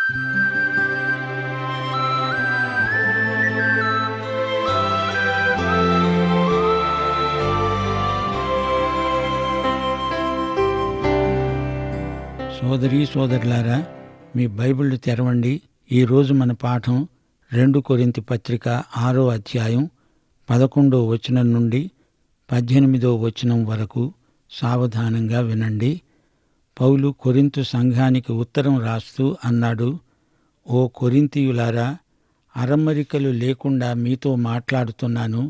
సోదరీ సోదరులారా, మీ బైబిళ్ళు తెరవండి. ఈరోజు మన పాఠం 2 కొరింథీ పత్రిక 6వ అధ్యాయం 11వ వచనం నుండి 18వ వచనం వరకు సావధానంగా వినండి. పౌలు కొరింథు సంఘానికి ఉత్తరం రాస్తూ అన్నాడు, ఓ కొరింథీయులారా, అరమరికలు లేకుండా మీతో మాట్లాడుతున్నాను.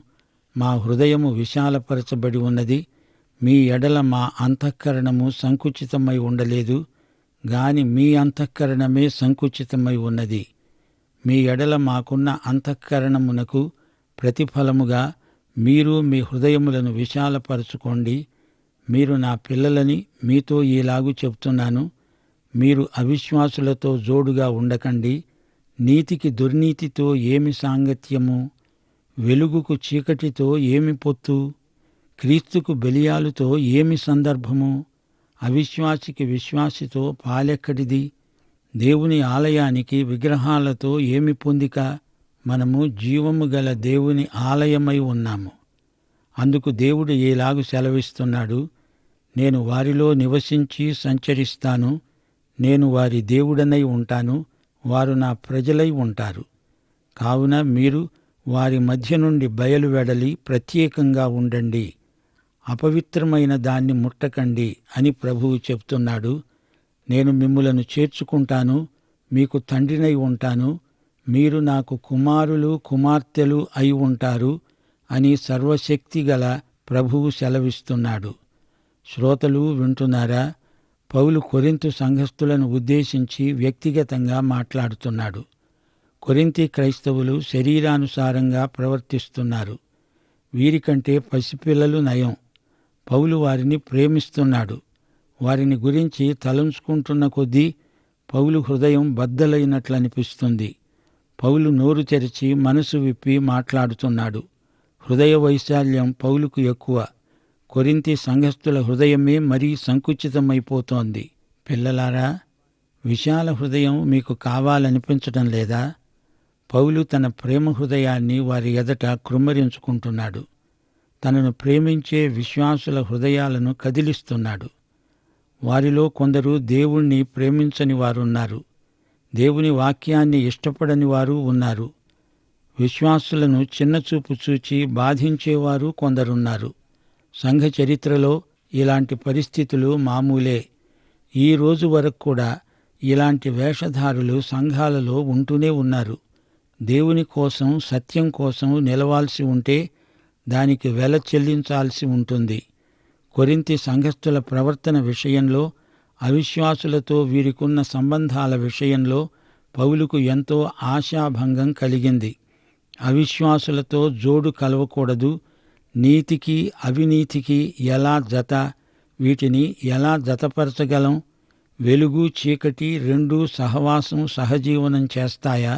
మా హృదయము విశాలపరచబడి ఉన్నది. మీ ఎడల మా అంతఃకరణము సంకుచితమై ఉండలేదు గాని మీ అంతఃకరణమే సంకుచితమై ఉన్నది. మీ ఎడల మాకున్న అంతఃకరణమునకు ప్రతిఫలముగా మీరు మీ హృదయములను విశాలపరచుకోండి. మీరు నా పిల్లలని మీతో ఈలాగు చెప్తున్నాను. మీరు అవిశ్వాసులతో జోడుగా ఉండకండి. నీతికి దుర్నీతితో ఏమి సాంగత్యము? వెలుగుకు చీకటితో ఏమి పొత్తు? క్రీస్తుకు బెలియాలుతో ఏమి సందర్భము? అవిశ్వాసికి విశ్వాసితో పాలెక్కడిది? దేవుని ఆలయానికి విగ్రహాలతో ఏమి పొందిక? మనము జీవము గల దేవుని ఆలయమై ఉన్నాము. అందుకు దేవుడు ఈలాగు సెలవిస్తున్నాడు, నేను వారిలో నివసించి సంచరిస్తాను. నేను వారి దేవుడనై ఉంటాను, వారు నా ప్రజలై ఉంటారు. కావున మీరు వారి మధ్య నుండి బయలువెడలి ప్రత్యేకంగా ఉండండి. అపవిత్రమైన దాన్ని ముట్టకండి అని ప్రభువు చెప్తున్నాడు. నేను మిమ్ములను చేర్చుకుంటాను, మీకు తండ్రినై ఉంటాను, మీరు నాకు కుమారులు కుమార్తెలు అయి ఉంటారు అని సర్వశక్తిగల ప్రభువు సెలవిస్తున్నాడు. శ్రోతలు వింటున్నారా? పౌలు కొరింథు సంఘస్థులను ఉద్దేశించి వ్యక్తిగతంగా మాట్లాడుతున్నాడు. కొరింథీ క్రైస్తవులు శరీరానుసారంగా ప్రవర్తిస్తున్నారు. వీరికంటే పసిపిల్లలు నయం. పౌలు వారిని ప్రేమిస్తున్నాడు. వారిని గురించి తలంచుకుంటున్న కొద్దీ పౌలు హృదయం బద్దలైనట్లనిపిస్తుంది. పౌలు నోరు తెరిచి మనసు విప్పి మాట్లాడుతున్నాడు. హృదయ వైశాల్యం పౌలుకు ఎక్కువ. కొరింథీ సంఘస్థుల హృదయమే మరీ సంకుచితమైపోతోంది. పిల్లలారా, విశాల హృదయం మీకు కావాలనిపించటం లేదా? పౌలు తన ప్రేమ హృదయాన్ని వారి ఎదట కృమ్మరించుకుంటున్నాడు. తనను ప్రేమించే విశ్వాసుల హృదయాలను కదిలిస్తున్నాడు. వారిలో కొందరు దేవుణ్ణి ప్రేమించని వారున్నారు. దేవుని వాక్యాన్ని ఇష్టపడని వారు ఉన్నారు. విశ్వాసులను చిన్నచూపు చూచి బాధించేవారు కొందరున్నారు. సంఘ చరిత్రలో ఇలాంటి పరిస్థితులు మామూలే. ఈ రోజు వరకు కూడా ఇలాంటి వేషధారులు సంఘాలలో ఉంటూనే ఉన్నారు. దేవుని కోసం, సత్యం కోసం నిలవాల్సి ఉంటే దానికి వెల చెల్లించాల్సి ఉంటుంది. కొరింథీ సంఘస్థుల ప్రవర్తన విషయంలో, అవిశ్వాసులతో వీరికున్న సంబంధాల విషయంలో పౌలుకు ఎంతో ఆశాభంగం కలిగింది. అవిశ్వాసులతో జోడు కలవకూడదు. నీతికి అవినీతికి ఎలా జత? వీటిని ఎలా జతపరచగలం? వెలుగు చీకటి రెండూ సహవాసం సహజీవనం చేస్తాయా?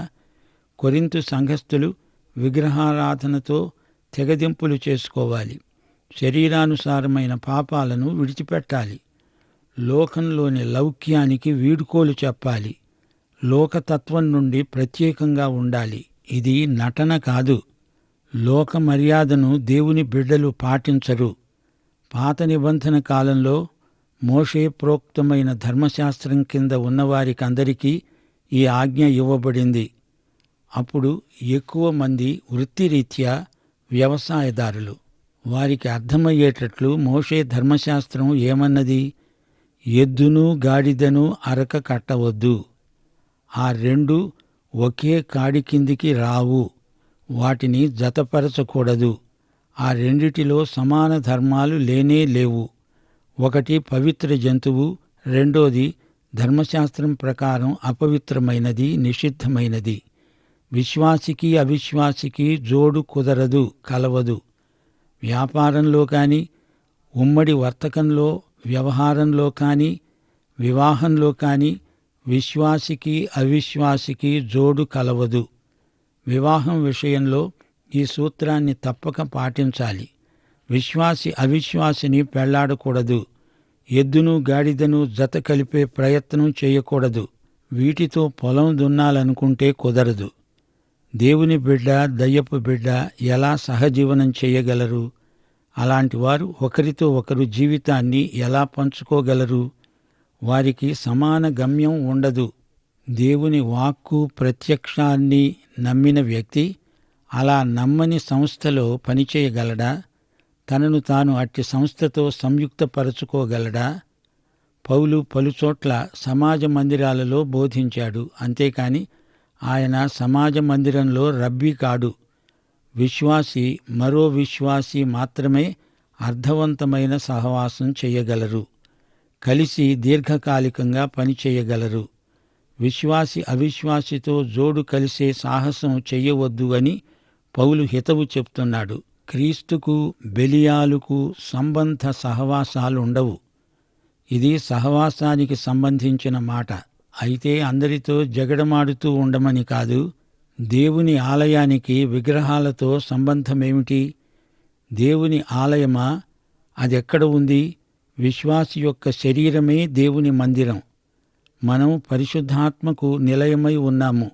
కొరింథు సంఘస్థులు విగ్రహారాధనతో తెగదింపులు చేసుకోవాలి. శరీరానుసారమైన పాపాలను విడిచిపెట్టాలి. లోకంలోని లౌక్యానికి వీడుకోలు చెప్పాలి. లోకతత్వం నుండి ప్రత్యేకంగా ఉండాలి. ఇది నటన కాదు. లోక మర్యాదను దేవుని బిడ్డలు పాటించరు. పాత నిబంధన కాలంలో మోషే ప్రోక్తమైన ధర్మశాస్త్రం కింద ఉన్నవారికందరికీ ఈ ఆజ్ఞ ఇవ్వబడింది. అప్పుడు ఎక్కువ మంది వృత్తిరీత్యా వ్యవసాయదారులు. వారికి అర్థమయ్యేటట్లు మోషే ధర్మశాస్త్రం ఏమన్నది? ఎద్దును గాడిదను అరక కట్టవద్దు. ఆ రెండు ఒకే కాడి కిందికి రావు. వాటిని జతపరచకూడదు. ఆ రెండిటిలో సమాన ధర్మాలు లేనే లేవు. ఒకటి పవిత్ర జంతువు, రెండోది ధర్మశాస్త్రం ప్రకారం అపవిత్రమైనది, నిషిద్ధమైనది. విశ్వాసికి అవిశ్వాసికి జోడు కుదరదు, కలవదు. వ్యాపారంలో కానీ, ఉమ్మడి వర్తకంలో, వ్యవహారంలో కానీ, వివాహంలో కానీ విశ్వాసికి అవిశ్వాసికి జోడు కలవదు. వివాహం విషయంలో ఈ సూత్రాన్ని తప్పక పాటించాలి. విశ్వాసి అవిశ్వాసిని పెళ్లాడకూడదు. ఎద్దును గాడిదను జత కలిపే ప్రయత్నం చేయకూడదు. వీటితో పొలం దున్నాలనుకుంటే కుదరదు. దేవుని బిడ్డ, దయ్యపు బిడ్డ ఎలా సహజీవనం చేయగలరు? అలాంటి వారు ఒకరితో ఒకరు జీవితాన్ని ఎలా పంచుకోగలరు? వారికి సమాన గమ్యం ఉండదు. దేవుని వాక్కు ప్రత్యక్షాన్ని నమ్మిన వ్యక్తి అలా నమ్మని సంస్థలో పనిచేయగలడా? తనను తాను అట్టి సంస్థతో సంయుక్తపరచుకోగలడా? పౌలు పలుచోట్ల సమాజ మందిరాలలో బోధించాడు. అంతేకాని ఆయన సమాజ మందిరంలో రబ్బీ కాడు. విశ్వాసి మరో విశ్వాసి మాత్రమే అర్థవంతమైన సహవాసం చేయగలరు. కలిసి దీర్ఘకాలికంగా పనిచేయగలరు. విశ్వాసి అవిశ్వాసితో జోడు కలిసే సాహసం చెయ్యవద్దు అని పౌలు హితవు చెప్తున్నాడు. క్రీస్తుకు బెలియాలుకు సంబంధ సహవాసాలుండవు. ఇది సహవాసానికి సంబంధించిన మాట. అయితే అందరితో జగడమాడుతూ ఉండమని కాదు. దేవుని ఆలయానికి విగ్రహాలతో సంబంధమేమిటి? దేవుని ఆలయమా? అదెక్కడ ఉంది? విశ్వాసి యొక్క శరీరమే దేవుని మందిరం. మనం పరిశుద్ధాత్మకు నిలయమై ఉన్నాము.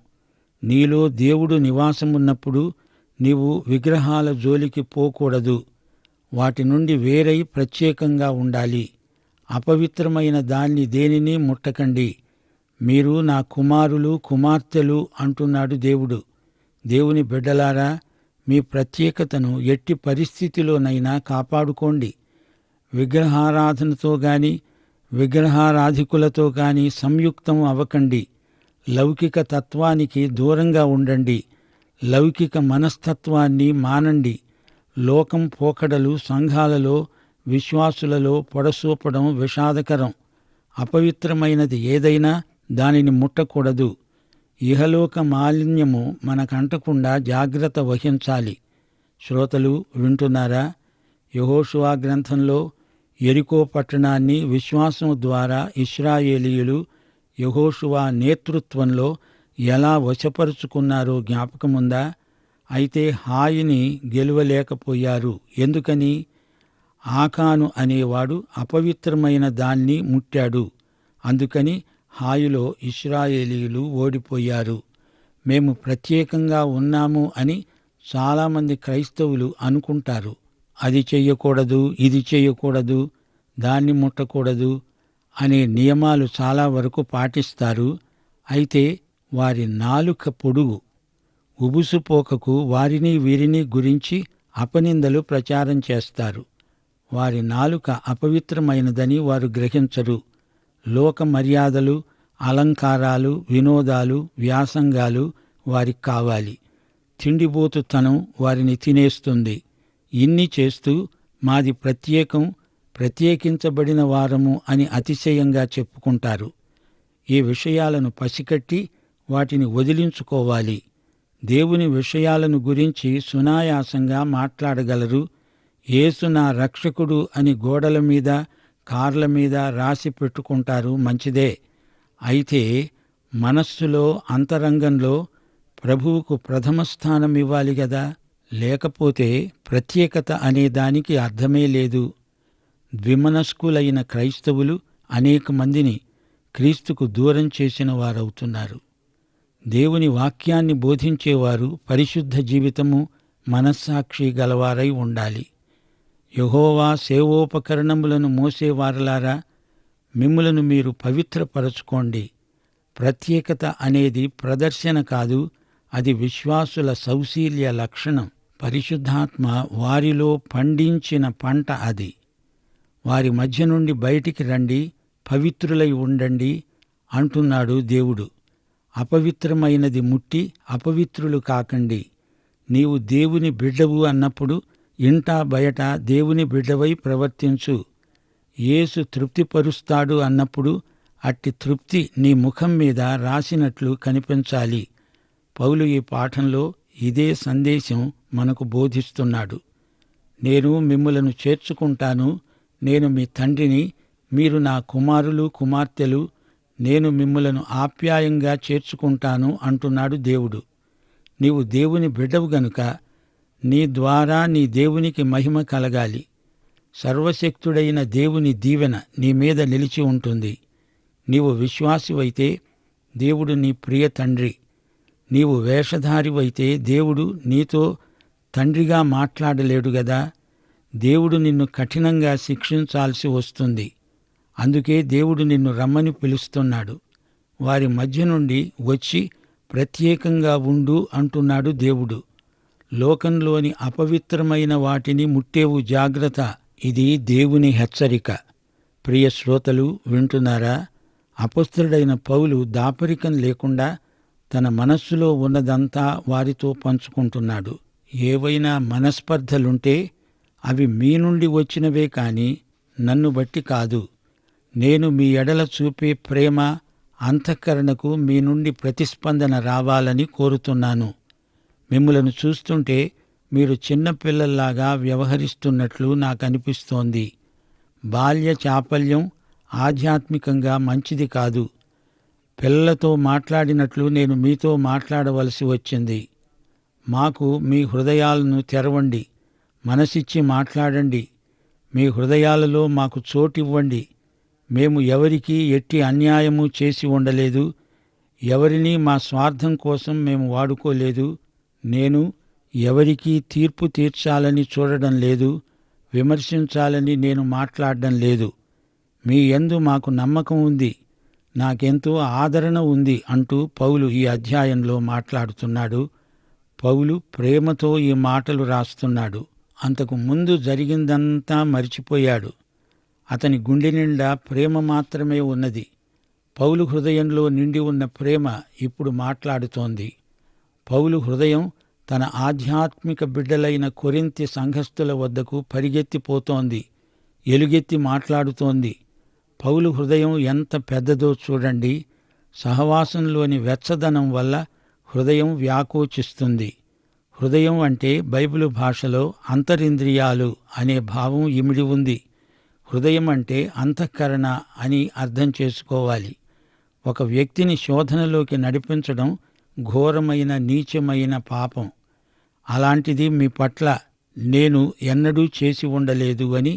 నీలో దేవుడు నివాసమున్నప్పుడు నీవు విగ్రహాల జోలికి పోకూడదు. వాటి నుండి వేరై ప్రత్యేకంగా ఉండాలి. అపవిత్రమైన దాన్ని దేనిని ముట్టకండి. మీరు నా కుమారులు కుమార్తెలు అంటున్నాడు దేవుడు. దేవుని బిడ్డలారా, మీ ప్రత్యేకతను ఎట్టి పరిస్థితిలోనైనా కాపాడుకోండి. విగ్రహారాధనతో గాని విగ్రహారాధికులతో గాని సంయుక్తం అవ్వకండి. లౌకిక తత్వానికి దూరంగా ఉండండి. లౌకిక మనస్తత్వాన్ని మానండి. లోకం పోకడలు సంఘాలలో విశ్వాసులలో పొడసూపడం విషాదకరం. అపవిత్రమైనది ఏదైనా దానిని ముట్టకూడదు. ఇహలోక మాలిన్యము మనకంటకుండా జాగ్రత్త వహించాలి. శ్రోతలు వింటున్నారా? యెహోషువ గ్రంథంలో యెరికో పట్టణాన్ని విశ్వాసం ద్వారా ఇశ్రాయేలీయులు యెహోషువ నేతృత్వంలో ఎలా వశపరుచుకున్నారో జ్ఞాపకముందా? అయితే హాయిని గెలువలేకపోయారు. ఎందుకని? ఆకాను అనేవాడు అపవిత్రమైన దాన్ని ముట్టాడు. అందుకని హాయిలో ఇశ్రాయేలీయులు ఓడిపోయారు. మేము ప్రత్యేకంగా ఉన్నాము అని చాలామంది క్రైస్తవులు అనుకుంటారు. అది చెయ్యకూడదు, ఇది చెయ్యకూడదు, దాన్ని ముట్టకూడదు అనే నియమాలు చాలా వరకు పాటిస్తారు. అయితే వారి నాలుక పొడుగు. ఉబుసుపోకకు వారిని వీరిని గురించి అపనిందలు ప్రచారం చేస్తారు. వారి నాలుక అపవిత్రమైనదని వారు గ్రహించరు. లోక మర్యాదలు, అలంకారాలు, వినోదాలు, వ్యాసంగాలు వారికి కావాలి. తిండిబోతుతనం వారిని తినేస్తుంది. ఇన్ని చేస్తూ మాది ప్రత్యేకం, ప్రత్యేకించబడిన వారము అని అతిశయంగా చెప్పుకుంటారు. ఈ విషయాలను పసికట్టి వాటిని వదిలించుకోవాలి. దేవుని విషయాలను గురించి సునాయాసంగా మాట్లాడగలరు. యేసు నా రక్షకుడు అని గోడల మీద, కార్ల మీద రాసి పెట్టుకుంటారు, మంచిదే. అయితే మనస్సులో, అంతరంగంలో ప్రభువుకు ప్రథమ స్థానం ఇవ్వాలి గదా. లేకపోతే ప్రత్యేకత అనే దానికి అర్థమే లేదు. ద్విమనస్కులైన క్రైస్తవులు అనేక మందిని క్రీస్తుకు దూరం చేసిన వారవుతున్నారు. దేవుని వాక్యాన్ని బోధించేవారు పరిశుద్ధ జీవితము, మనస్సాక్షి గలవారై ఉండాలి. యెహోవా సేవోపకరణములను మోసేవారలారా, మిమ్ములను మీరు పవిత్రపరచుకోండి. ప్రత్యేకత అనేది ప్రదర్శన కాదు, అది విశ్వాసుల సౌశీల్య లక్షణం. పరిశుద్ధాత్మ వారిలో పండించిన పంట అది. వారి మధ్య నుండి బయటికి రండి, పవిత్రులై ఉండండి అంటున్నాడు దేవుడు. అపవిత్రమైనది ముట్టి అపవిత్రులు కాకండి. నీవు దేవుని బిడ్డవు అన్నప్పుడు ఇంటా బయట దేవుని బిడ్డవై ప్రవర్తించు. యేసు తృప్తిపరుస్తాడు అన్నప్పుడు అట్టి తృప్తి నీ ముఖం మీద రాసినట్లు కనిపించాలి. పౌలు ఈ పాఠంలో ఇదే సందేశం మనకు బోధిస్తున్నాడు. నేను మిమ్ములను చేర్చుకుంటాను, నేను మీ తండ్రిని, మీరు నా కుమారులు కుమార్తెలు, నేను మిమ్ములను ఆప్యాయంగా చేర్చుకుంటాను అంటున్నాడు దేవుడు. నీవు దేవుని బిడ్డవు గనుక నీ ద్వారా నీ దేవునికి మహిమ కలగాలి. సర్వశక్తుడైన దేవుని దీవెన నీ మీద నిలిచి ఉంటుంది. నీవు విశ్వాసివైతే దేవుడు నీ ప్రియ తండ్రి. నీవు వేషధారివైతే దేవుడు నీతో తండ్రిగా మాట్లాడలేడు గదా. దేవుడు నిన్ను కఠినంగా శిక్షించాల్సి వస్తుంది. అందుకే దేవుడు నిన్ను రమ్మని పిలుస్తున్నాడు. వారి మధ్య నుండి వచ్చి ప్రత్యేకంగా ఉండు అంటున్నాడు దేవుడు. లోకంలోని అపవిత్రమైన వాటిని ముట్టేవు జాగ్రత్త. ఇది దేవుని హెచ్చరిక. ప్రియ శ్రోతలు, వింటున్నారా? అపొస్తలుడైన పౌలు దాపరికం లేకుండా తన మనస్సులో ఉన్నదంతా వారితో పంచుకుంటున్నాడు. ఏవైనా మనస్పర్ధలుంటే అవి మీ నుండి వచ్చినవే కాని నన్ను బట్టి కాదు. నేను మీ ఎడల చూపే ప్రేమ, అంతఃకరణకు మీ నుండి ప్రతిస్పందన రావాలని కోరుతున్నాను. మిమ్ములను చూస్తుంటే మీరు చిన్నపిల్లల్లాగా వ్యవహరిస్తున్నట్లు నాకనిపిస్తోంది. బాల్య చాపల్యం ఆధ్యాత్మికంగా మంచిది కాదు. పిల్లలతో మాట్లాడినట్లు నేను మీతో మాట్లాడవలసి వచ్చింది. మాకు మీ హృదయాలను తెరవండి, మనసిచ్చి మాట్లాడండి. మీ హృదయాలలో మాకు చోటివ్వండి. మేము ఎవరికీ ఎట్టి అన్యాయము చేసి ఉండలేదు. ఎవరినీ మా స్వార్థం కోసం మేము వాడుకోలేదు. నేను ఎవరికీ తీర్పు తీర్చాలని చూడడం లేదు. విమర్శించాలని నేను మాట్లాడడం లేదు. మీ యందు మాకు నమ్మకం ఉంది, నాకెంతో ఆదరణ ఉంది అంటూ పౌలు ఈ అధ్యాయంలో మాట్లాడుతున్నాడు. పౌలు ప్రేమతో ఈ మాటలు రాస్తున్నాడు. అంతకు ముందు జరిగిందంతా మరిచిపోయాడు. అతని గుండె నిండా ప్రేమ మాత్రమే ఉన్నది. పౌలు హృదయంలో నిండి ఉన్న ప్రేమ ఇప్పుడు మాట్లాడుతోంది. పౌలు హృదయం తన ఆధ్యాత్మిక బిడ్డలైన కొరింథీ సంఘస్థుల వద్దకు పరిగెత్తిపోతోంది, ఎలుగెత్తి మాట్లాడుతోంది. పౌలు హృదయం ఎంత పెద్దదో చూడండి. సహవాసంలోని వెచ్చదనం వల్ల హృదయం వ్యాకోచిస్తుంది. హృదయం అంటే బైబిలు భాషలో అంతరింద్రియాలు అనే భావం ఇమిడి ఉంది. హృదయం అంటే అంతఃకరణ అని అర్థం చేసుకోవాలి. ఒక వ్యక్తిని శోధనలోకి నడిపించడం ఘోరమైన, నీచమైన పాపం. అలాంటిది మీ పట్ల నేను ఎన్నడూ చేసి ఉండలేదు అని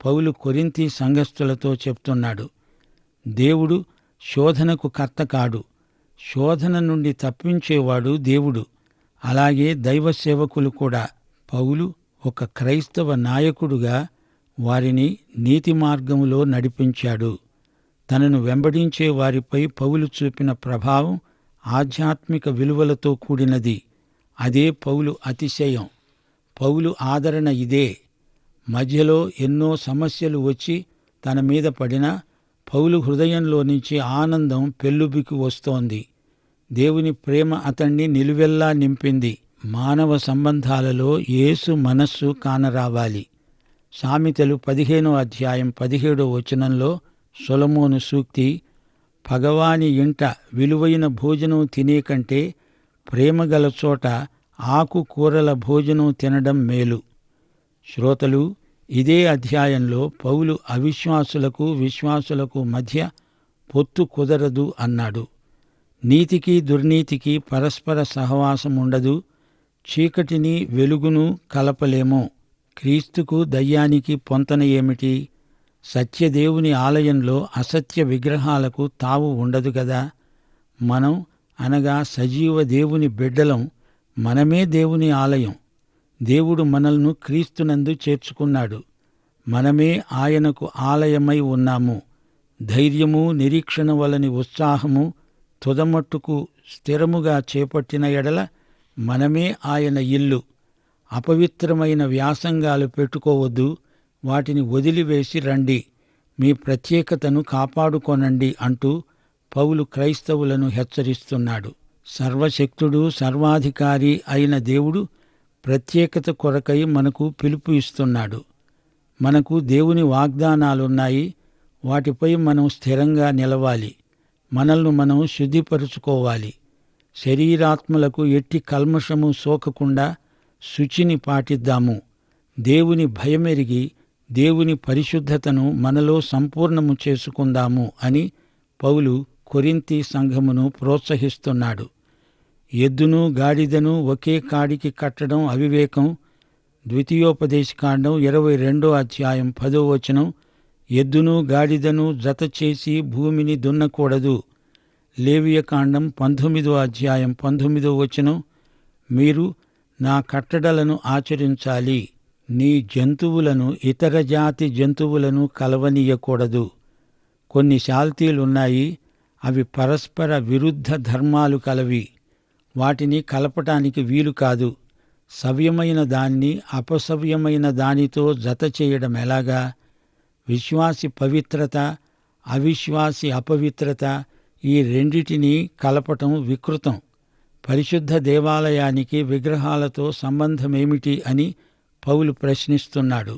పౌలు కొరింథీ సంఘస్థులతో చెప్తున్నాడు. దేవుడు శోధనకు కర్త కాడు. శోధన నుండి తప్పించేవాడు దేవుడు. అలాగే దైవ సేవకులు కూడా. పౌలు ఒక క్రైస్తవ నాయకుడుగా వారిని నీతి మార్గంలో నడిపించాడు. తనను వెంబడించే వారిపై పౌలు చూపిన ప్రభావం ఆధ్యాత్మిక విలువలతో కూడినది. అదే పౌలు అతిశయం, పౌలు ఆదరణ ఇదే. మధ్యలో ఎన్నో సమస్యలు వచ్చి తన మీద పడినా పౌలు హృదయంలో నుంచి ఆనందం పెల్లుబికి వస్తోంది. దేవుని ప్రేమ అతణ్ణి నిలువెల్లా నింపింది. మానవ సంబంధాలలో యేసు మనస్సు కానరావాలి. సామెతలు 15వ అధ్యాయం 17వ వచనంలో సొలొమోను సూక్తి, పగవాని ఇంట విలువైన భోజనం తినే కంటే ప్రేమగల చోట ఆకుకూరల భోజనం తినడం మేలు. శ్రోతలు, ఇదే అధ్యాయంలో పౌలు అవిశ్వాసులకు విశ్వాసులకు మధ్య పొత్తు కుదరదు అన్నాడు. నీతికి దుర్నీతికి పరస్పర సహవాసం ఉండదు. చీకటిని వెలుగును కలపలేము. క్రీస్తుకు దయ్యానికి పొంతన ఏమిటి? సత్యదేవుని ఆలయంలో అసత్య విగ్రహాలకు తావు ఉండదు గదా. మనం అనగా సజీవ దేవుని బిడ్డలం. మనమే దేవుని ఆలయం. దేవుడు మనల్ని క్రీస్తునందు చేర్చుకున్నాడు. మనమే ఆయనకు ఆలయమై ఉన్నాము. ధైర్యము, నిరీక్షణ వలని ఉత్సాహము తుదమట్టుకు స్థిరముగా చేపట్టిన ఎడల మనమే ఆయన ఇల్లు. అపవిత్రమైన వ్యాసంగాలు పెట్టుకోవద్దు. వాటిని వదిలివేసి రండి. మీ ప్రత్యేకతను కాపాడుకొనండి అంటూ పౌలు క్రైస్తవులను హెచ్చరిస్తున్నాడు. సర్వశక్తుడు, సర్వాధికారి అయిన దేవుడు ప్రత్యేకత కొరకై మనకు పిలుపు ఇస్తున్నాడు. మనకు దేవుని వాగ్దానాలున్నాయి. వాటిపై మనం స్థిరంగా నిలవాలి. మనల్ని మనం శుద్ధిపరుచుకోవాలి. శరీరాత్మలకు ఎట్టి కల్మషము సోకకుండా శుచిని పాటిద్దాము. దేవుని భయమెరిగి దేవుని పరిశుద్ధతను మనలో సంపూర్ణము చేసుకుందాము అని పౌలు కొరింథీ సంఘమును ప్రోత్సహిస్తున్నాడు. ఎద్దును గాడిదను ఒకే కాడికి కట్టడం అవివేకం. ద్వితీయోపదేశకాండం 22వ అధ్యాయం 10వ వచనం, ఎద్దును గాడిదను జత చేసి భూమిని దున్నకూడదు. లేవియకాండం 19:19 మీరు నా కట్టడలను ఆచరించాలి. నీ జంతువులను ఇతర జాతి జంతువులను కలవనీయకూడదు. కొన్ని శాల్తీలున్నాయి, అవి పరస్పర విరుద్ధ ధర్మాలు కలవి. వాటిని కలపటానికి వీలు కాదు. సవ్యమైన దాన్ని అపసవ్యమైన దానితో జత చేయడం ఎలాగా? విశ్వాసి పవిత్రత, అవిశ్వాసి అపవిత్రత, ఈ రెండిటినీ కలపటం వికృతం. పరిశుద్ధ దేవాలయానికి విగ్రహాలతో సంబంధమేమిటి అని పౌలు ప్రశ్నిస్తున్నాడు.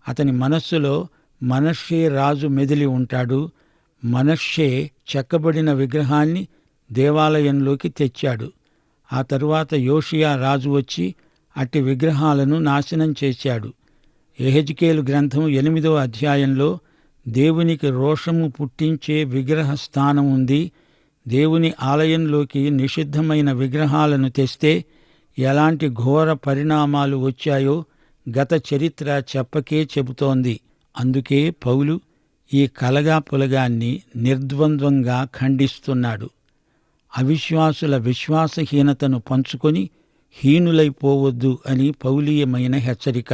అతని మనస్సులో మనష్షే రాజు మెదిలి ఉంటాడు. మనష్షే చెక్కబడిన విగ్రహాన్ని దేవాలయంలోకి తెచ్చాడు. ఆ తరువాత యోషియా రాజు వచ్చి అట్టి విగ్రహాలను నాశనం చేశాడు. యెహెజ్కేలు గ్రంథం 8వ అధ్యాయంలో దేవునికి రోషము పుట్టించే విగ్రహ స్థానం ఉంది. దేవుని ఆలయంలోకి నిషిద్ధమైన విగ్రహాలను తెస్తే ఎలాంటి ఘోర పరిణామాలు వచ్చాయో గత చరిత్ర చెప్పకే చెబుతోంది. అందుకే పౌలు ఈ కలగాపులగాన్ని నిర్ద్వంద్వంగా ఖండిస్తున్నాడు. అవిశ్వాసుల విశ్వాసహీనతను పంచుకొని హీనులైపోవద్దు అని పౌలీయమైన హెచ్చరిక.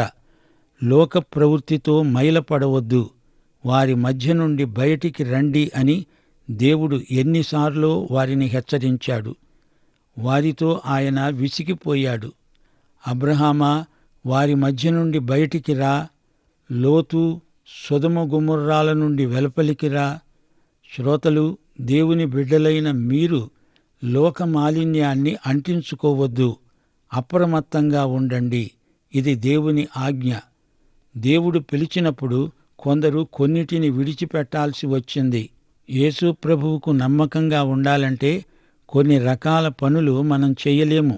లోక ప్రవృత్తితో మైలపడవద్దు, వారి మధ్య నుండి బయటికి రండి అని దేవుడు ఎన్నిసార్లో వారిని హెచ్చరించాడు. వారితో ఆయన విసిగిపోయాడు. అబ్రహామా, వారి మధ్య నుండి బయటికి రా. లోతు, సొదొమ గొమొర్రాల నుండి వెలుపలికి రా. శ్రోతలు, దేవుని బిడ్డలైన మీరు లోక మాలిన్యాన్ని అంటించుకోవద్దు, అప్రమత్తంగా ఉండండి. ఇది దేవుని ఆజ్ఞ. దేవుడు పిలిచినప్పుడు కొందరు కొన్నిటిని విడిచిపెట్టాల్సి వచ్చింది. యేసు ప్రభువుకు నమ్మకంగా ఉండాలంటే కొన్ని రకాల పనులు మనం చెయ్యలేము.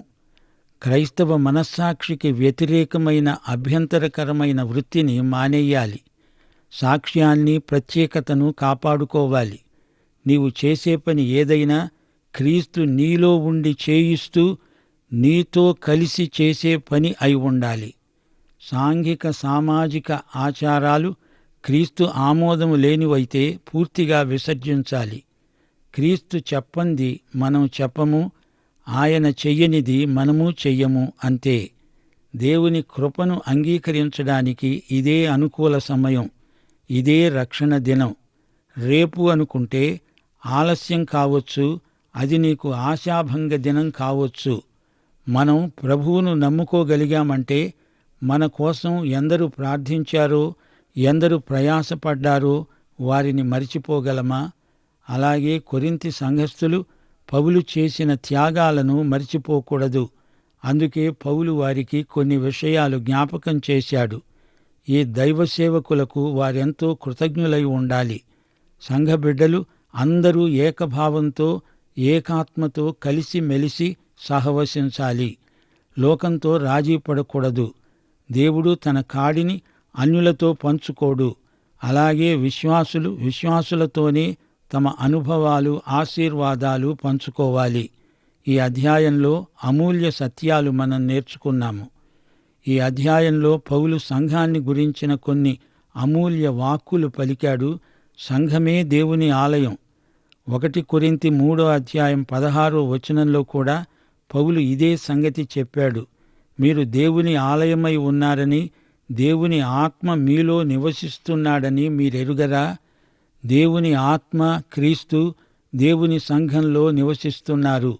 క్రైస్తవ మనస్సాక్షికి వ్యతిరేకమైన అభ్యంతరకరమైన వృత్తిని మానేయాలి. సాక్ష్యాన్ని, ప్రత్యేకతను కాపాడుకోవాలి. నీవు చేసే పని ఏదైనా క్రీస్తు నీలో ఉండి చేయిస్తూ నీతో కలిసి చేసే పని అయి ఉండాలి. సాంఘిక సామాజిక ఆచారాలు క్రీస్తు ఆమోదము లేనివైతే పూర్తిగా విసర్జించాలి. క్రీస్తు చెప్పంది మనం చెప్పము, ఆయన చెయ్యనిది మనము చెయ్యము, అంతే. దేవుని కృపను అంగీకరించడానికి ఇదే అనుకూల సమయం, ఇదే రక్షణ దినం. రేపు అనుకుంటే ఆలస్యం కావచ్చు, అది నీకు ఆశాభంగ దినం కావచ్చు. మనం ప్రభువును నమ్ముకోగలిగామంటే మన కోసం ఎందరు ప్రార్థించారో, ఎందరు ప్రయాసపడ్డారో వారిని మరిచిపోగలమా? అలాగే కొరింథీ సంఘస్థులు పౌలు చేసిన త్యాగాలను మరిచిపోకూడదు. అందుకే పౌలు వారికి కొన్ని విషయాలు జ్ఞాపకం చేశాడు. ఈ దైవ సేవకులకు వారెంతో కృతజ్ఞులై ఉండాలి. సంఘ బిడ్డలు అందరూ ఏకభావంతో, ఏకాత్మతో కలిసి మెలిసి సహవసించాలి. లోకంతో రాజీ పడకూడదు. దేవుడు తన కాడిని అన్యులతో పంచుకోడు. అలాగే విశ్వాసులు విశ్వాసులతోనే తమ అనుభవాలు, ఆశీర్వాదాలు పంచుకోవాలి. ఈ అధ్యాయంలో అమూల్య సత్యాలు మనం నేర్చుకున్నాము. ఈ అధ్యాయంలో పౌలు సంఘాన్ని గురించిన కొన్ని అమూల్య వాక్కులు పలికాడు. సంఘమే దేవుని ఆలయం. 1 కొరింథీ 3:16 కూడా పౌలు ఇదే సంగతి చెప్పాడు. మీరు దేవుని ఆలయమై ఉన్నారని, దేవుని ఆత్మ మీలో నివసిస్తున్నాడని మీరెరుగరా? దేవుని ఆత్మ, క్రీస్తు దేవుని సంఘంలో నివసిస్తున్నారు.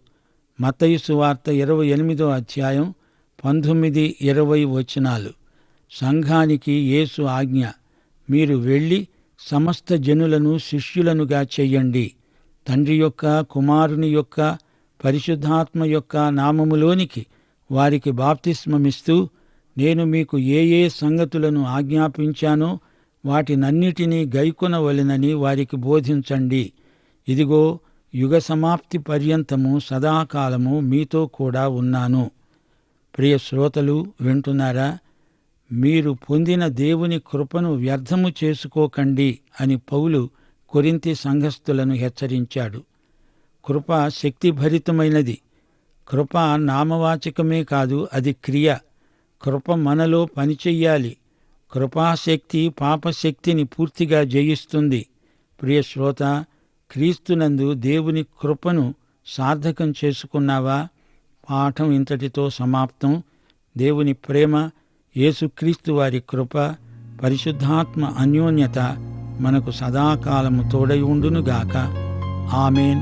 మత్తయి సువార్త 28:19-20 సంఘానికి యేసు ఆజ్ఞ, మీరు వెళ్ళి సమస్త జనులను శిష్యులనుగా చెయ్యండి. తండ్రి యొక్క, కుమారుని యొక్క, పరిశుద్ధాత్మ యొక్క నామములోనికి వారికి బాప్తిస్మమిస్తూ నేను మీకు ఏ ఏ సంగతులను ఆజ్ఞాపించానో వాటినన్నిటినీ గైకొనవలెనని వారికి బోధించండి. ఇదిగో, యుగ సమాప్తి పర్యంతము సదాకాలము మీతో కూడా ఉన్నాను. ప్రియ శ్రోతలు, వింటున్నారా? మీరు పొందిన దేవుని కృపను వ్యర్థము చేసుకోకండి అని పౌలు కొరింథీ సంఘస్థులను హెచ్చరించాడు. కృప శక్తిభరితమైనది. కృప నామవాచకమే కాదు, అది క్రియ. కృప మనలో పనిచెయ్యాలి. కృపాశక్తి పాపశక్తిని పూర్తిగా జయిస్తుంది. ప్రియ శ్రోత, క్రీస్తునందు దేవుని కృపను సార్థకం చేసుకున్నావా? పాఠం ఇంతటితో సమాప్తం. దేవుని ప్రేమ, యేసుక్రీస్తు వారి కృప, పరిశుద్ధాత్మ అన్యోన్యత మనకు సదాకాలము తోడై ఉండునుగాక. ఆమేన్.